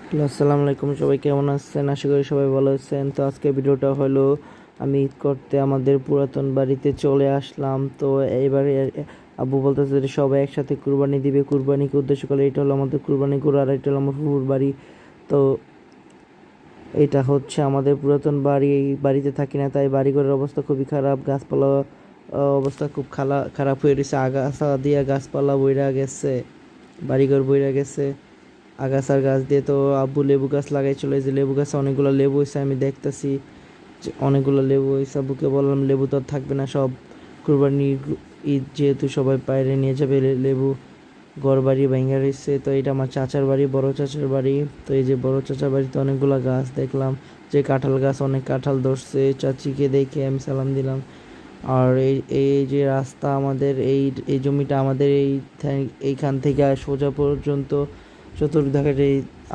Hello, আসসালামু আলাইকুম। সবাই কেমন আছেন? আশা করি সবাই ভালো আছেন। তো আজকে ভিডিওটা হলো আমি ঈদ করতে আমাদের পুরাতন বাড়িতে চলে আসলাম। তো এইবারে আব্বু বলতেছে যে সবাই একসাথে কুরবানি দিবে, কুরবানিকে উদ্দেশ্য করে। এটা হলো আমাদের কুরবানি গরু, আর এটা হলো আমার ফুফুর বাড়ি। তো এটা হচ্ছে আমাদের পুরাতন বাড়ি। এই বাড়িতে থাকি না, তাই বাড়িঘরের অবস্থা খুবই খারাপ। গাছপালা অবস্থা খুব খারাপ হয়ে গেছে। আগাছা দিয়ে গাছপালা বইরা গেছে, বাড়িঘর বইরা গেছে। আগাছার গাছ দিয়ে তো আব্বু লেবু গাছ লাগাইছিল। এই যে লেবু গাছে অনেকগুলো লেবু হয়েছে, আমি দেখতেছি যে অনেকগুলো লেবু হয়েছে। আব্বুকে বললাম লেবু তো আর থাকবে না, সব কুরবানির ঈদ যেহেতু সবাই বাইরে নিয়ে যাবে লেবু। ঘর বাড়ি ভেঙে রয়েছে। তো এটা আমার চাচার বাড়ি, বড় চাচার বাড়ি। তো এই যে বড় চাচার বাড়িতে অনেকগুলো গাছ দেখলাম, যে কাঁঠাল গাছ, অনেক কাঁঠাল ধরছে। চাচিকে দেখে আমি সালাম দিলাম। আর এই এই যে রাস্তা আমাদের, এই জমিটা আমাদের, এইখান থেকে সোজা পর্যন্ত চতুর্দিকে